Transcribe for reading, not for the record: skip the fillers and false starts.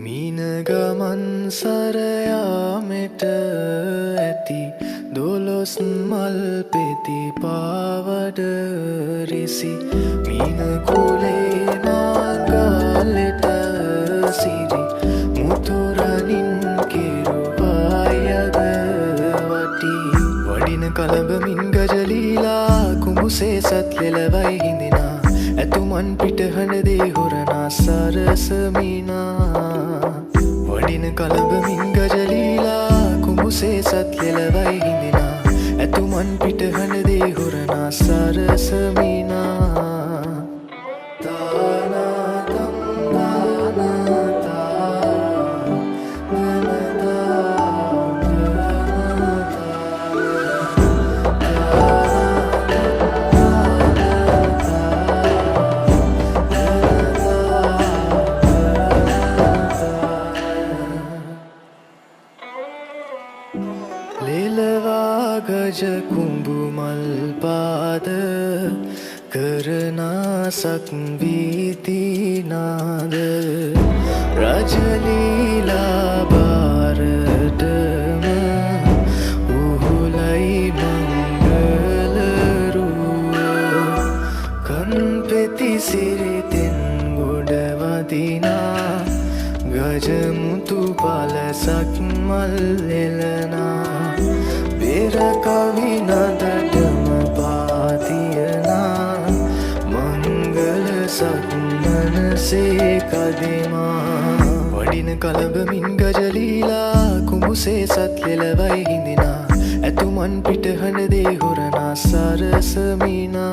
මීනගමන් සරයාමෙට ඇති දොළොස් මල් පෙති පාවඩ රිසි මීනකුලේ නාගාලෙට සිරි මුතුරනින් කෙරුවායද වටි වඩින කලඹමින් ගජලීලා කුඹුසේ සත් ලෙලවයි හිඳිනා ඇතුමන් පිටහඬදේ හොරනා සරසමිනා වඩින කලඹමින් ගජලීලා කුඹුසේ සත් ලෙලවයි හිඳිනා ඇතුමන් පිටහඬදේ හොරනා සරසමිනා ලෙලවා ගජ කුඹු මල් පාද කරනා සක්වීතිනාද රජලීලා බාරටම උහුලයි මංගලරුව කන්පෙති සිරිතෙන් ගොඩවදිනා ගජමුතු පලසක් මල් එලනා පෙර කවි නදටම පාතියනා මංගල සක්මනසේ කදිමා වඩින කලඹමින් ගජලීලා කුඹුසේ සත් ලෙලවයි හිඳිනා ඇතුමන් පිටහඬදේ හොරනා සරසමිනා